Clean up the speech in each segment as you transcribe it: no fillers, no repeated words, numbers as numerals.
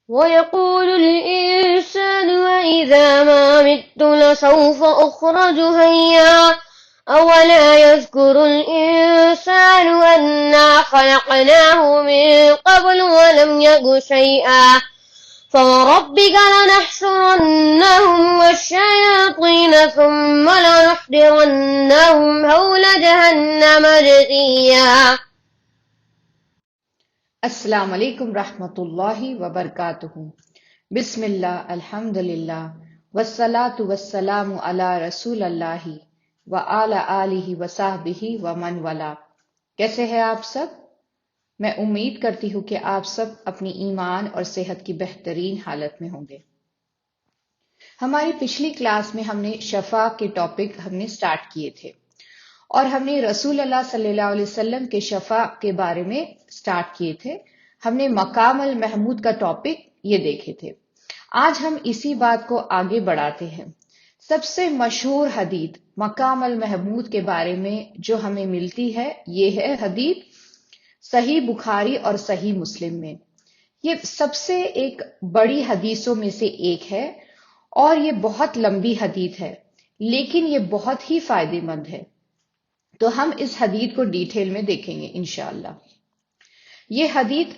ويقول الإنسان وإذا ما مت لسوف أخرج حيا أولا يذكر الإنسان أنا خلقناه من قبل ولم يك شيئا فوربك لنحشرنهم والشياطين ثم لنحضرنهم حول جهنم جثيا. السلام علیکم رحمۃ اللہ وبرکاتہ. بسم اللہ، الحمد للہ، والصلاة والسلام علی رسول اللہ وعلی آلہ وصحبہ ومن والا. کیسے ہیں آپ سب؟ میں امید کرتی ہوں کہ آپ سب اپنی ایمان اور صحت کی بہترین حالت میں ہوں گے. ہماری پچھلی کلاس میں ہم نے شفا کے ٹاپک سٹارٹ کیے تھے اور ہم نے رسول اللہ صلی اللہ علیہ وسلم کے شفا کے بارے میں سٹارٹ کیے تھے. ہم نے مقام المحمود کا ٹاپک یہ دیکھے تھے. آج ہم اسی بات کو آگے بڑھاتے ہیں. سب سے مشہور حدیث مقام المحمود کے بارے میں جو ہمیں ملتی ہے یہ ہے حدیث صحیح بخاری اور صحیح مسلم میں. یہ سب سے ایک بڑی حدیثوں میں سے ایک ہے اور یہ بہت لمبی حدیث ہے لیکن یہ بہت ہی فائدہ مند ہے. تو ہم اس حدیث کو ڈیٹیل میں دیکھیں گے انشاءاللہ. یہ حدیث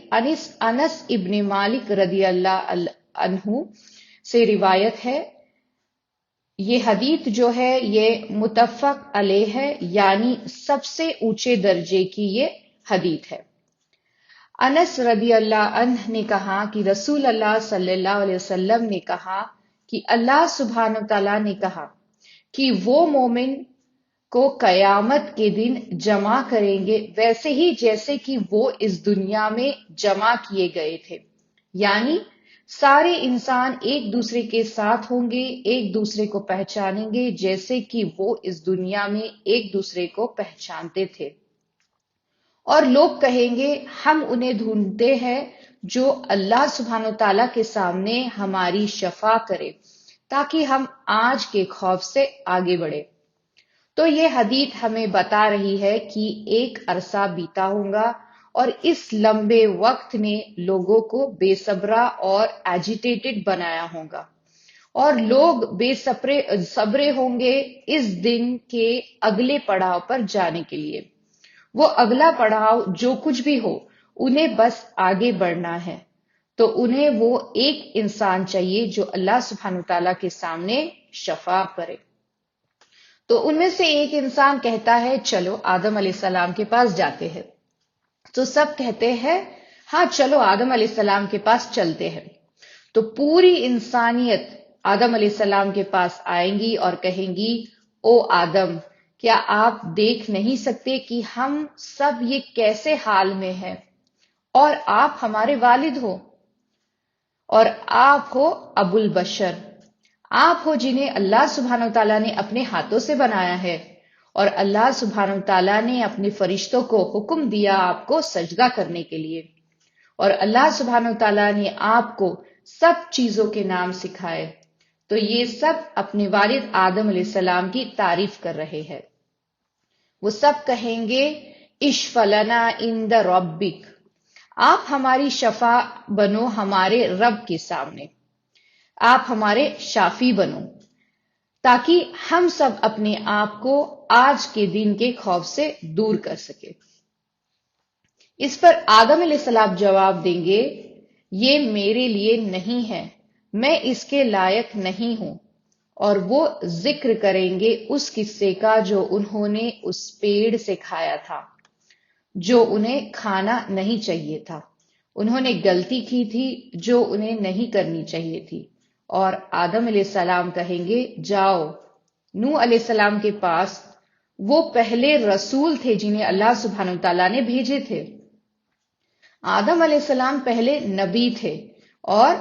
انس ابن مالک رضی اللہ عنہ سے روایت ہے. یہ حدیث جو ہے یہ متفق علیہ ہے، یعنی سب سے اونچے درجے کی یہ حدیث ہے. انس رضی اللہ عنہ نے کہا کہ رسول اللہ صلی اللہ علیہ وسلم نے کہا کہ اللہ سبحانہ وتعالیٰ نے کہا کہ وہ مومن کو قیامت کے دن جمع کریں گے ویسے ہی جیسے کہ وہ اس دنیا میں جمع کیے گئے تھے. یعنی سارے انسان ایک دوسرے کے ساتھ ہوں گے، ایک دوسرے کو پہچانیں گے جیسے کہ وہ اس دنیا میں ایک دوسرے کو پہچانتے تھے. اور لوگ کہیں گے ہم انہیں ڈھونڈتے ہیں جو اللہ سبحانہ تعالیٰ کے سامنے ہماری شفاعت کرے تاکہ ہم آج کے خوف سے آگے بڑھے. تو یہ حدیث ہمیں بتا رہی ہے کہ ایک عرصہ بیتا ہوگا اور اس لمبے وقت نے لوگوں کو بے صبرا اور ایجیٹیٹڈ بنایا ہوگا اور لوگ بے صبرے ہوں گے اس دن کے اگلے پڑاؤ پر جانے کے لیے. وہ اگلا پڑاؤ جو کچھ بھی ہو انہیں بس آگے بڑھنا ہے. تو انہیں وہ ایک انسان چاہیے جو اللہ سبحانہ تعالیٰ کے سامنے شفاعت کرے. تو ان میں سے ایک انسان کہتا ہے چلو آدم علیہ السلام کے پاس جاتے ہیں. تو سب کہتے ہیں ہاں چلو آدم علیہ السلام کے پاس چلتے ہیں. تو پوری انسانیت آدم علیہ السلام کے پاس آئیں گی اور کہیں گی او آدم، کیا آپ دیکھ نہیں سکتے کہ ہم سب یہ کیسے حال میں ہیں اور آپ ہمارے والد ہو اور آپ ہو ابو البشر، آپ ہو جنہیں اللہ سبحانہ تعالیٰ نے اپنے ہاتھوں سے بنایا ہے اور اللہ سبحانہ تعالیٰ نے اپنے فرشتوں کو حکم دیا آپ کو سجدہ کرنے کے لیے اور اللہ سبحانہ تعالیٰ نے آپ کو سب چیزوں کے نام سکھائے. تو یہ سب اپنے والد آدم علیہ السلام کی تعریف کر رہے ہیں. وہ سب کہیں گے اشفع لنا عند ربک، آپ ہماری شفا بنو ہمارے رب کے سامنے، آپ ہمارے شافی بنو تاکہ ہم سب اپنے آپ کو آج کے دن کے خوف سے دور کر سکے. اس پر آدم علیہ السلام جواب دیں گے یہ میرے لیے نہیں ہے، میں اس کے لائق نہیں ہوں. اور وہ ذکر کریں گے اس قصے کا جو انہوں نے اس پیڑ سے کھایا تھا جو انہیں کھانا نہیں چاہیے تھا. انہوں نے غلطی کی تھی جو انہیں نہیں کرنی چاہیے تھی. اور آدم علیہ السلام کہیں گے جاؤ نوح علیہ السلام کے پاس، وہ پہلے رسول تھے جنہیں اللہ سبحانہ تعالیٰ نے بھیجے تھے. آدم علیہ السلام پہلے نبی تھے اور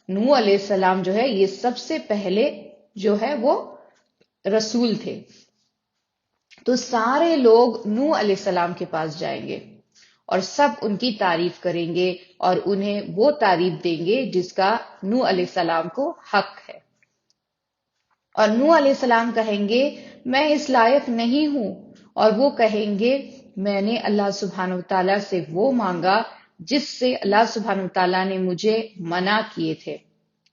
نوح علیہ السلام جو ہے یہ سب سے پہلے جو ہے وہ رسول تھے. تو سارے لوگ نوح علیہ السلام کے پاس جائیں گے اور سب ان کی تعریف کریں گے اور انہیں وہ تعریف دیں گے جس کا نوح علیہ السلام کو حق ہے. اور نوح علیہ السلام کہیں گے میں اس لائق نہیں ہوں، اور وہ کہیں گے میں نے اللہ سبحانہ وتعالیٰ سے وہ مانگا جس سے اللہ سبحانہ تعالیٰ نے مجھے منع کیے تھے۔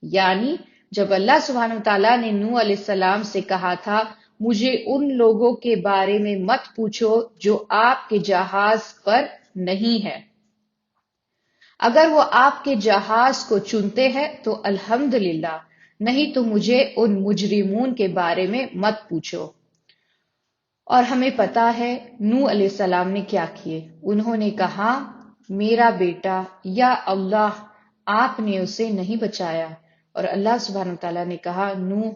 یعنی جب اللہ سبحانہ تعالیٰ نے نوح علیہ السلام سے کہا تھا مجھے ان لوگوں کے بارے میں مت پوچھو جو آپ کے جہاز پر نہیں ہے، اگر وہ آپ کے جہاز کو چنتے ہیں تو الحمدللہ، نہیں تو مجھے ان مجرمون کے بارے میں مت پوچھو۔ اور ہمیں پتا ہے نوح علیہ السلام نے کیا کیے، انہوں نے کہا میرا بیٹا، یا اللہ آپ نے اسے نہیں بچایا، اور اللہ سبحانہ تعالیٰ نے کہا نوح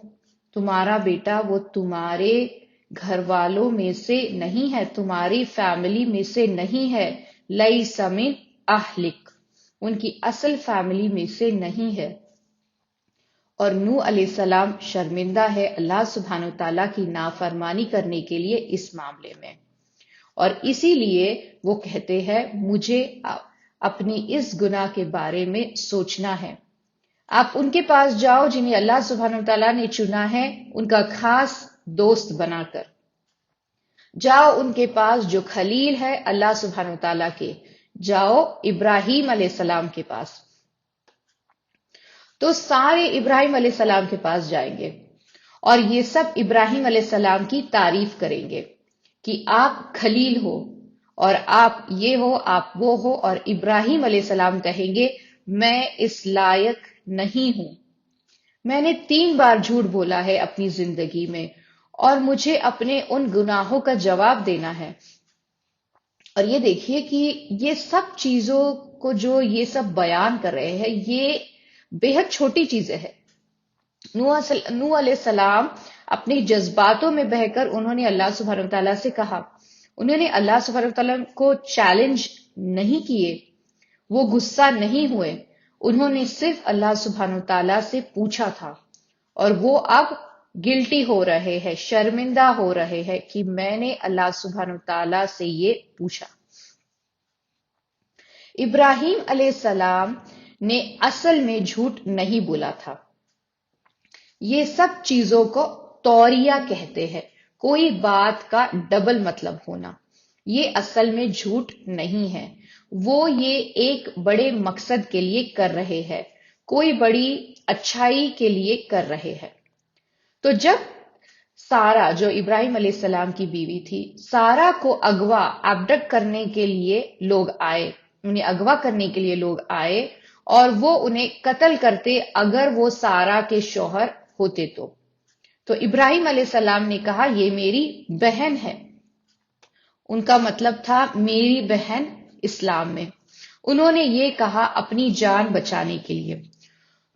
تمہارا بیٹا وہ تمہارے گھر والوں میں سے نہیں ہے، تمہاری فیملی میں سے نہیں ہے، لیس من اہلک، ان کی اصل فیملی میں سے نہیں ہے۔ اور نوح علیہ السلام شرمندہ ہے اللہ سبحانہ تعالیٰ کی نافرمانی کرنے کے لیے اس معاملے میں، اور اسی لیے وہ کہتے ہیں مجھے اپنی اس گناہ کے بارے میں سوچنا ہے۔ آپ ان کے پاس جاؤ جنہیں اللہ سبحانہ تعالیٰ نے چنا ہے ان کا خاص دوست بنا کر، جاؤ ان کے پاس جو خلیل ہے اللہ سبحانہ تعالیٰ کے، جاؤ ابراہیم علیہ السلام کے پاس۔ تو سارے ابراہیم علیہ السلام کے پاس جائیں گے اور یہ سب ابراہیم علیہ السلام کی تعریف کریں گے کہ آپ خلیل ہو اور آپ یہ ہو، آپ وہ ہو، اور ابراہیم علیہ السلام کہیں گے میں اس لائق نہیں ہوں، میں نے 3 بار جھوٹ بولا ہے اپنی زندگی میں اور مجھے اپنے ان گناہوں کا جواب دینا ہے۔ اور یہ دیکھیے کہ یہ سب چیزوں کو جو یہ سب بیان کر رہے ہیں یہ بے حد چھوٹی چیزیں ہیں۔ نوح علیہ السلام اپنے جذباتوں میں بہہ کر انہوں نے اللہ سبحانہ تعالیٰ سے کہا، انہوں نے اللہ سبحانہ تعالیٰ کو چیلنج نہیں کیے، وہ غصہ نہیں ہوئے، انہوں نے صرف اللہ سبحانہ تعالیٰ سے پوچھا تھا، اور وہ اب گلٹی ہو رہے ہیں، شرمندہ ہو رہے ہیں کہ میں نے اللہ سبحانہ تعالیٰ سے یہ پوچھا۔ ابراہیم علیہ السلام نے اصل میں جھوٹ نہیں بولا تھا، یہ سب چیزوں کو توریہ کہتے ہیں، کوئی بات کا ڈبل مطلب ہونا، یہ اصل میں جھوٹ نہیں ہے، وہ یہ ایک بڑے مقصد کے لیے کر رہے ہیں، کوئی بڑی اچھائی کے لیے کر رہے ہیں۔ تو جب سارا جو ابراہیم علیہ السلام کی بیوی تھی، سارا کو ایبڈکٹ کرنے کے لیے لوگ آئے، انہیں اغوا کرنے کے لیے لوگ آئے اور وہ انہیں قتل کرتے اگر وہ سارا کے شوہر ہوتے تو ابراہیم علیہ السلام نے کہا یہ میری بہن ہے، ان کا مطلب تھا میری بہن اسلام میں، انہوں نے یہ کہا اپنی جان بچانے کے لیے،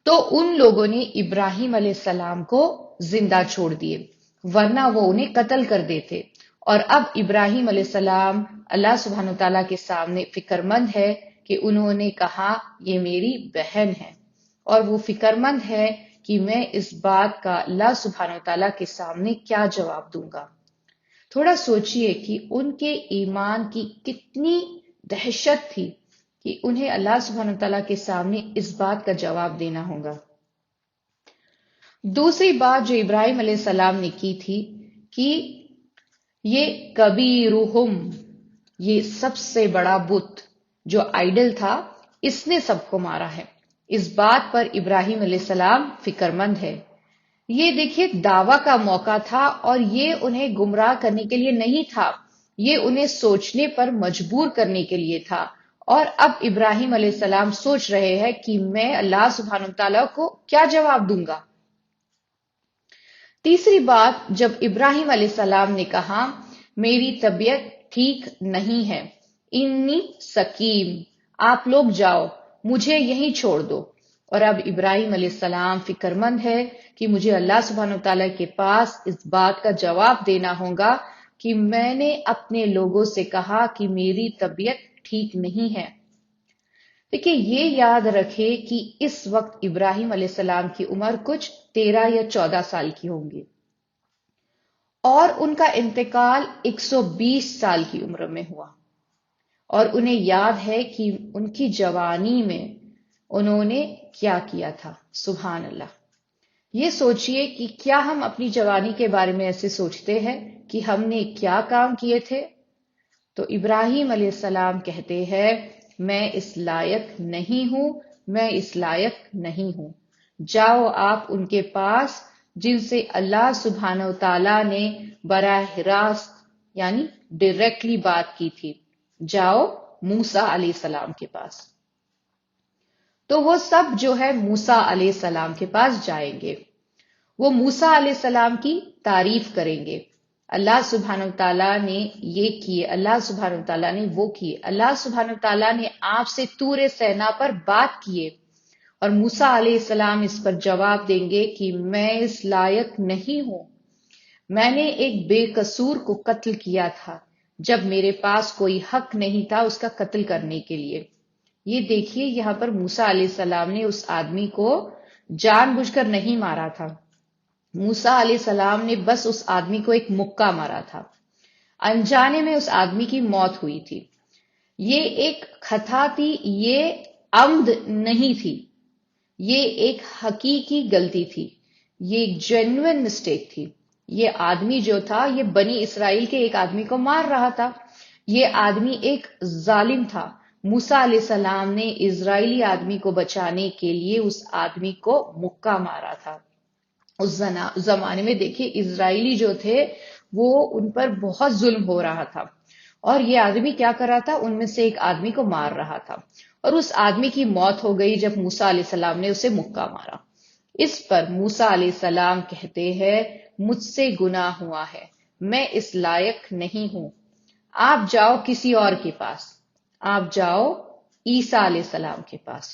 تو ان لوگوں نے ابراہیم علیہ السلام کو زندہ چھوڑ دیے ورنہ وہ انہیں قتل کر دیتے۔ اور اب ابراہیم علیہ السلام اللہ سبحانہ تعالیٰ کے سامنے فکر مند ہے کہ انہوں نے کہا یہ میری بہن ہے، اور وہ فکر مند ہے کہ میں اس بات کا اللہ سبحانہ تعالیٰ کے سامنے کیا جواب دوں گا۔ تھوڑا سوچئے کہ ان کے ایمان کی کتنی دہشت تھی کہ انہیں اللہ سبحانہ تعالیٰ کے سامنے اس بات کا جواب دینا ہوگا۔ دوسری بات جو ابراہیم علیہ السلام نے کی تھی کہ یہ کبیرہم، یہ سب سے بڑا بت جو آئیڈل تھا، اس نے سب کو مارا ہے، اس بات پر ابراہیم علیہ السلام فکر مند ہے۔ یہ دیکھیے دعویٰ کا موقع تھا اور یہ انہیں گمراہ کرنے کے لیے نہیں تھا، یہ انہیں سوچنے پر مجبور کرنے کے لیے تھا، اور اب ابراہیم علیہ السلام سوچ رہے ہیں کہ میں اللہ سبحانہ تعالیٰ کو کیا جواب دوں گا۔ تیسری بات، جب ابراہیم علیہ السلام نے کہا میری طبیعت ٹھیک نہیں ہے، انی سقیم، آپ لوگ جاؤ مجھے یہیں چھوڑ دو، اور اب ابراہیم علیہ السلام فکر مند ہے کہ مجھے اللہ سبحانہ تعالیٰ کے پاس اس بات کا جواب دینا ہوگا کہ میں نے اپنے لوگوں سے کہا کہ میری طبیعت ٹھیک نہیں ہے۔ دیکھیے یہ یاد رکھے کہ اس وقت ابراہیم علیہ السلام کی عمر کچھ 13 یا 14 سال کی ہوں گی، اور ان کا انتقال 120 سال کی عمر میں ہوا، اور انہیں یاد ہے کہ ان کی جوانی میں انہوں نے کیا کیا تھا۔ سبحان اللہ، یہ سوچئے کہ کیا ہم اپنی جوانی کے بارے میں ایسے سوچتے ہیں کہ ہم نے کیا کام کیے تھے؟ تو ابراہیم علیہ السلام کہتے ہیں میں اس لائق نہیں ہوں، میں اس لائق نہیں ہوں۔ جاؤ آپ ان کے پاس جن سے اللہ سبحانہ و تعالیٰ نے براہ راست یعنی ڈائریکٹلی بات کی تھی، جاؤ موسیٰ علیہ السلام کے پاس۔ تو وہ سب جو ہے موسیٰ علیہ السلام کے پاس جائیں گے، وہ موسیٰ علیہ السلام کی تعریف کریں گے، اللہ سبحانہ و تعالیٰ نے یہ کیے، اللہ سبحانہ و تعالیٰ نے وہ کیے، اللہ سبحانہ و تعالیٰ نے آپ سے طور سینا پر بات کیے، اور موسیٰ علیہ السلام اس پر جواب دیں گے کہ میں اس لائق نہیں ہوں، میں نے ایک بے قصور کو قتل کیا تھا جب میرے پاس کوئی حق نہیں تھا اس کا قتل کرنے کے لیے۔ یہ دیکھیے یہاں پر موسیٰ علیہ السلام نے اس آدمی کو جان بوجھ کر نہیں مارا تھا، موسیٰ علیہ السلام نے بس اس آدمی کو ایک مکہ مارا تھا، انجانے میں اس آدمی کی موت ہوئی تھی۔ یہ ایک خطا تھی، یہ عمد نہیں تھی، یہ ایک حقیقی غلطی تھی، یہ ایک جینوئن مسٹیک تھی۔ یہ آدمی جو تھا یہ بنی اسرائیل کے ایک آدمی کو مار رہا تھا، یہ آدمی ایک ظالم تھا۔ موسیٰ علیہ السلام نے اسرائیلی آدمی کو بچانے کے لیے اس آدمی کو مکہ مارا تھا۔ اس زمانے میں دیکھیے اسرائیلی جو تھے وہ ان پر بہت ظلم ہو رہا تھا، اور یہ آدمی کیا کر رہا تھا، ان میں سے ایک آدمی کو مار رہا تھا، اور اس آدمی کی موت ہو گئی جب موسیٰ علیہ السلام نے اسے مکہ مارا۔ اس پر موسیٰ علیہ السلام کہتے ہیں مجھ سے گناہ ہوا ہے، میں اس لائق نہیں ہوں، آپ جاؤ کسی اور کے پاس، آپ جاؤ عیسیٰ علیہ السلام کے پاس۔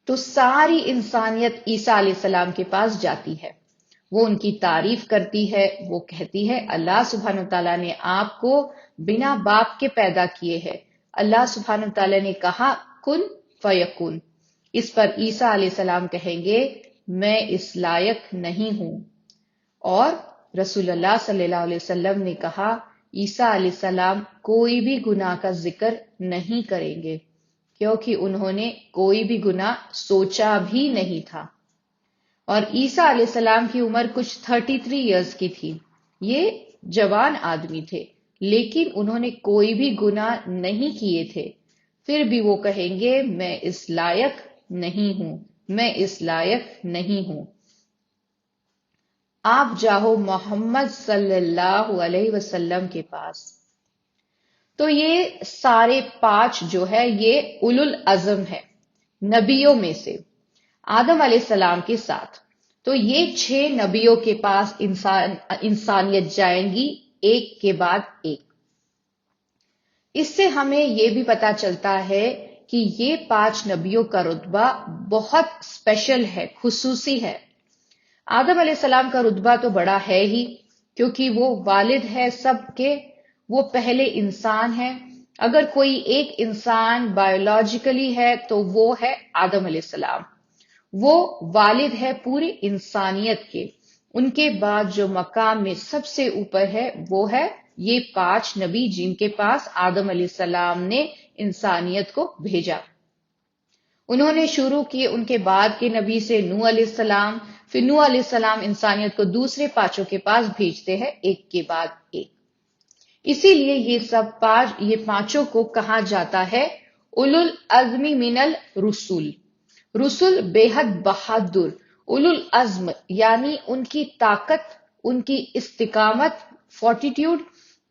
تو ساری انسانیت عیسیٰ علیہ السلام کے پاس جاتی ہے، وہ ان کی تعریف کرتی ہے، وہ کہتی ہے اللہ سبحانہ و تعالیٰ نے آپ کو بنا باپ کے پیدا کیے ہے، اللہ سبحانہ و تعالیٰ نے کہا کن فیکون۔ اس پر عیسیٰ علیہ السلام کہیں گے میں اس لائق نہیں ہوں، اور رسول اللہ صلی اللہ علیہ وسلم نے کہا عیسیٰ علیہ السلام کوئی بھی گناہ کا ذکر نہیں کریں گے، کیونکہ انہوں نے کوئی بھی گناہ سوچا بھی نہیں تھا۔ اور عیسیٰ علیہ السلام کی عمر کچھ 33 ایئرز کی تھی، یہ جوان آدمی تھے، لیکن انہوں نے کوئی بھی گناہ نہیں کیے تھے، پھر بھی وہ کہیں گے میں اس لائق نہیں ہوں، میں اس لائق نہیں ہوں۔ آپ جاؤ محمد صلی اللہ علیہ وسلم کے پاس۔ تو یہ سارے 5 جو ہے یہ اولو العزم ہے نبیوں میں سے، آدم علیہ السلام کے ساتھ۔ تو یہ 6 نبیوں کے پاس انسانیت جائیں گی ایک کے بعد ایک۔ اس سے ہمیں یہ بھی پتا چلتا ہے کہ یہ 5 نبیوں کا رتبہ بہت اسپیشل ہے، خصوصی ہے۔ آدم علیہ السلام کا رتبہ تو بڑا ہے ہی، کیونکہ وہ والد ہے سب کے، وہ پہلے انسان ہے۔ اگر کوئی ایک انسان بایولوجیکلی ہے تو وہ ہے آدم علیہ السلام، وہ والد ہے پوری انسانیت کے۔ ان کے بعد جو مقام میں سب سے اوپر ہے وہ ہے یہ 5 نبی جن کے پاس آدم علیہ السلام نے انسانیت کو بھیجا۔ انہوں نے شروع کیے ان کے بعد کے نبی سے نوح علیہ السلام، پھر نوح علیہ السلام انسانیت کو دوسرے 5 کے پاس بھیجتے ہیں ایک کے بعد ایک۔ اسی لیے یہ 5 کو کہا جاتا ہے اولو العزم من الرسل، رسول بے حد بہادر، اولو العزم یعنی ان کی طاقت، ان کی استقامت، فورٹیٹیوڈ،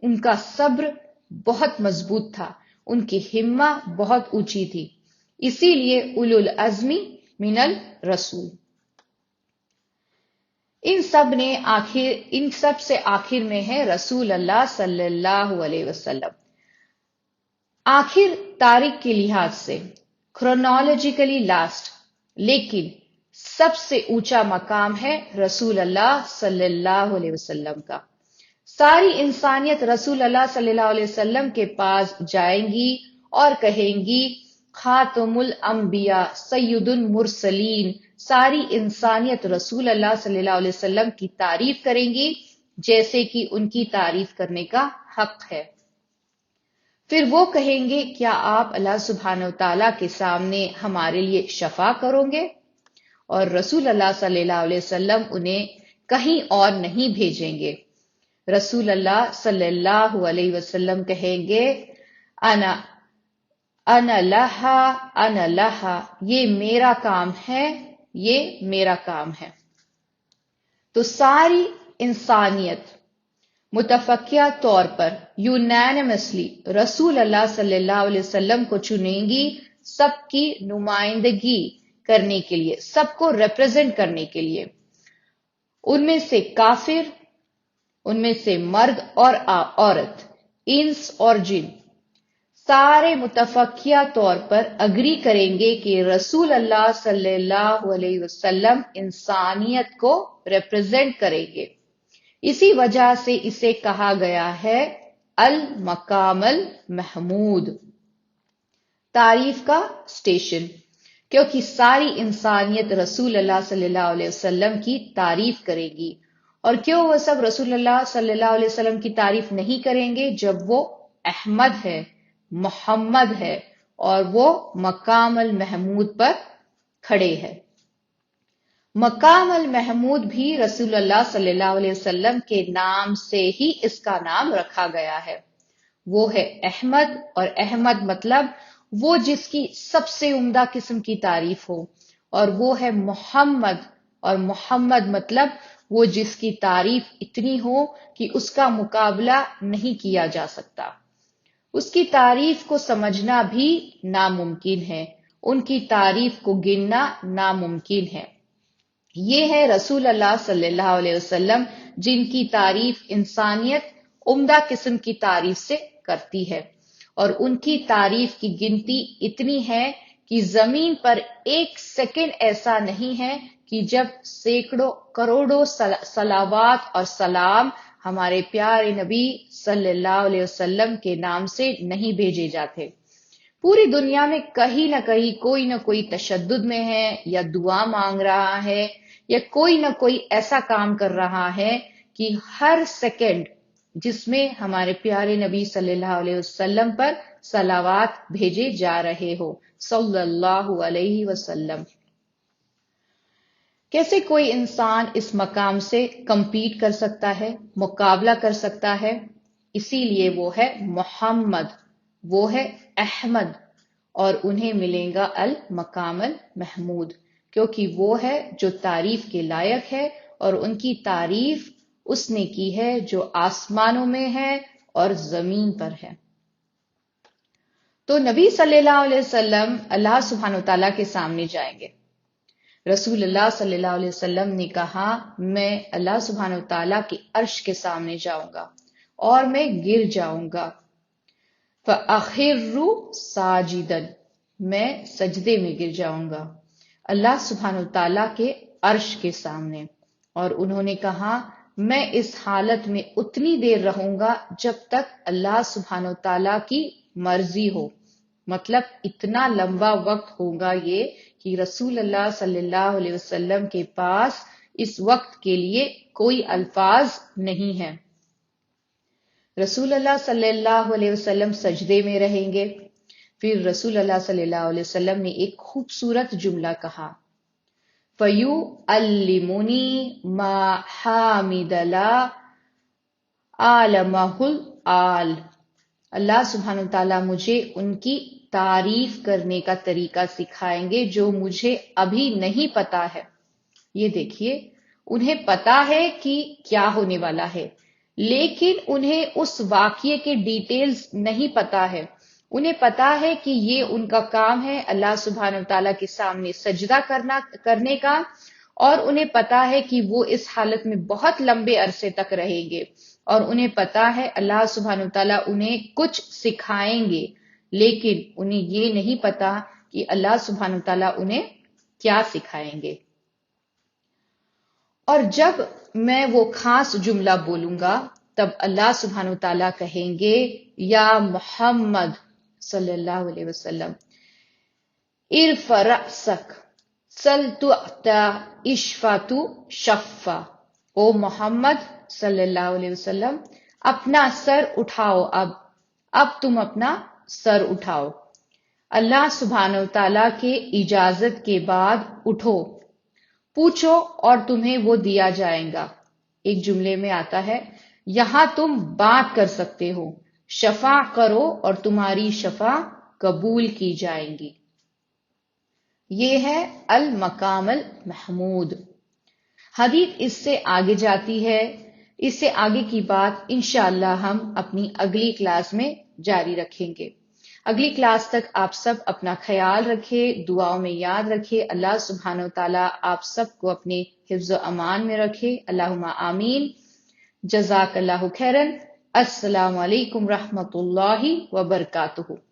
ان کا صبر بہت مضبوط تھا، ان کی ہمت بہت اونچی تھی، اسی لیے اولو العزم من الرسول۔ ان سب سے آخر میں ہے رسول اللہ صلی اللہ علیہ وسلم۔ آخر تاریخ کے لحاظ سے کرونالوجیکلی لاسٹ، لیکن سب سے اونچا مقام ہے رسول اللہ صلی اللہ علیہ وسلم کا۔ ساری انسانیت رسول اللہ صلی اللہ علیہ وسلم کے پاس جائیں گی اور کہیں گی خاتم الانبیاء سید المرسلین۔ ساری انسانیت رسول اللہ صلی اللہ علیہ وسلم کی تعریف کریں گی جیسے کہ ان کی تعریف کرنے کا حق ہے۔ پھر وہ کہیں گے کیا آپ اللہ سبحانہ وتعالیٰ کے سامنے ہمارے لیے شفاعت کرو گے؟ اور رسول اللہ صلی اللہ علیہ وسلم انہیں کہیں اور نہیں بھیجیں گے۔ رسول اللہ صلی اللہ علیہ وسلم کہیں گے انا انا لہا انا لہا، یہ میرا کام ہے، یہ میرا کام ہے۔ تو ساری انسانیت متفقہ طور پر یونینمسلی رسول اللہ صلی اللہ علیہ وسلم کو چنیں گی، سب کی نمائندگی کرنے کے لیے، سب کو ریپرزینٹ کرنے کے لیے۔ ان میں سے کافر، ان میں سے مرد اور عورت، انس اور جن، سارے متفقہ طور پر اگری کریں گے کہ رسول اللہ صلی اللہ علیہ وسلم انسانیت کو ریپرزینٹ کریں گے۔ اسی وجہ سے اسے کہا گیا ہے المقام المحمود، تعریف کا اسٹیشن، کیونکہ ساری انسانیت رسول اللہ صلی اللہ علیہ وسلم کی تعریف کرے گی۔ اور کیوں وہ سب رسول اللہ صلی اللہ علیہ وسلم کی تعریف نہیں کریں گے؟ جب وہ احمد ہے، محمد ہے، اور وہ مقام المحمود پر کھڑے ہیں۔ مقام المحمود بھی رسول اللہ صلی اللہ علیہ وسلم کے نام سے ہی اس کا نام رکھا گیا ہے۔ وہ ہے احمد، اور احمد مطلب وہ جس کی سب سے عمدہ قسم کی تعریف ہو، اور وہ ہے محمد، اور محمد مطلب وہ جس کی تعریف اتنی ہو کہ اس کا مقابلہ نہیں کیا جا سکتا۔ اس کی تعریف کو سمجھنا بھی ناممکن ہے، ان کی تعریف کو گننا ناممکن ہے۔ یہ ہے رسول اللہ صلی اللہ علیہ وسلم، جن کی تعریف انسانیت عمدہ قسم کی تعریف سے کرتی ہے، اور ان کی تعریف کی گنتی اتنی ہے کہ زمین پر ایک سیکنڈ ایسا نہیں ہے کہ جب سینکڑوں کروڑوں صلوات اور سلام ہمارے پیارے نبی صلی اللہ علیہ وسلم کے نام سے نہیں بھیجے جاتے۔ پوری دنیا میں کہیں نہ کہیں کوئی نہ کوئی تشدد میں ہے، یا دعا مانگ رہا ہے، یا کوئی نہ کوئی ایسا کام کر رہا ہے کہ ہر سیکنڈ جس میں ہمارے پیارے نبی صلی اللہ علیہ وسلم پر صلوات بھیجے جا رہے ہو، صلی اللہ علیہ وسلم۔ کیسے کوئی انسان اس مقام سے کمپیٹ کر سکتا ہے، مقابلہ کر سکتا ہے؟ اسی لیے وہ ہے محمد، وہ ہے احمد، اور انہیں ملے گا المقام المحمود، کیونکہ وہ ہے جو تعریف کے لائق ہے، اور ان کی تعریف اس نے کی ہے جو آسمانوں میں ہے اور زمین پر ہے۔ تو نبی صلی اللہ علیہ وسلم اللہ سبحانہ وتعالیٰ کے سامنے جائیں گے۔ رسول اللہ صلی اللہ علیہ وسلم نے کہا، میں اللہ سبحانہ وتعالیٰ کے عرش کے سامنے جاؤں گا اور میں گر جاؤں گا، فَأَخِرُّ سَاجِدًا، میں سجدے میں گر جاؤں گا اللہ سبحانہ وتعالیٰ کے عرش کے سامنے۔ اور انہوں نے کہا، میں اس حالت میں اتنی دیر رہوں گا جب تک اللہ سبحانہ وتعالیٰ کی مرضی ہو۔ مطلب اتنا لمبا وقت ہوگا یہ کہ رسول اللہ صلی اللہ علیہ وسلم کے پاس اس وقت کے لیے کوئی الفاظ نہیں ہے۔ رسول اللہ صلی اللہ علیہ وسلم سجدے میں رہیں گے، پھر رسول اللہ صلی اللہ علیہ وسلم نے ایک خوبصورت جملہ کہا، فَيُعَلِّمُنِي مَا حَامِدَ لَا عَالَمَهُ الْآلِ، اللہ سبحانہ وتعالیٰ مجھے ان کی تعریف کرنے کا طریقہ سکھائیں گے جو مجھے ابھی نہیں پتا ہے۔ یہ دیکھیے، انہیں پتا ہے کہ کیا ہونے والا ہے، لیکن انہیں اس واقعے کے ڈیٹیلز نہیں پتا ہے۔ انہیں پتا ہے کہ یہ ان کا کام ہے اللہ سبحانہ وتعالیٰ کے سامنے سجدہ کرنے کا، اور انہیں پتا ہے کہ وہ اس حالت میں بہت لمبے عرصے تک رہیں گے، اور انہیں پتا ہے اللہ سبحانہ وتعالیٰ انہیں کچھ سکھائیں گے، لیکن انہیں یہ نہیں پتا کہ اللہ سبحانہ وتعالیٰ انہیں کیا سکھائیں گے۔ اور جب میں وہ خاص جملہ بولوں گا تب اللہ سبحانہ وتعالیٰ کہیں گے، یا محمد صلی اللہ علیہ وسلم، ارفع رأسک سل تعطا اشفع تشفع، او محمد صلی اللہ علیہ وسلم، اپنا سر اٹھاؤ، اب تم اپنا سر اٹھاؤ، اللہ سبحانہ وتعالیٰ کے اجازت کے بعد اٹھو، پوچھو اور تمہیں وہ دیا جائے گا۔ ایک جملے میں آتا ہے، یہاں تم بات کر سکتے ہو، شفاع کرو اور تمہاری شفاع قبول کی جائیں گی۔ یہ ہے المقام المحمود۔ حدیث اس سے آگے جاتی ہے، اس سے آگے کی بات انشاءاللہ ہم اپنی اگلی کلاس میں جاری رکھیں گے۔ اگلی کلاس تک آپ سب اپنا خیال رکھے، دعاؤں میں یاد رکھے۔ اللہ سبحانہ وتعالی آپ سب کو اپنے حفظ و امان میں رکھے، اللہم آمین۔ جزاک اللہ خیرن۔ السلام علیکم رحمۃ اللہ وبرکاتہ۔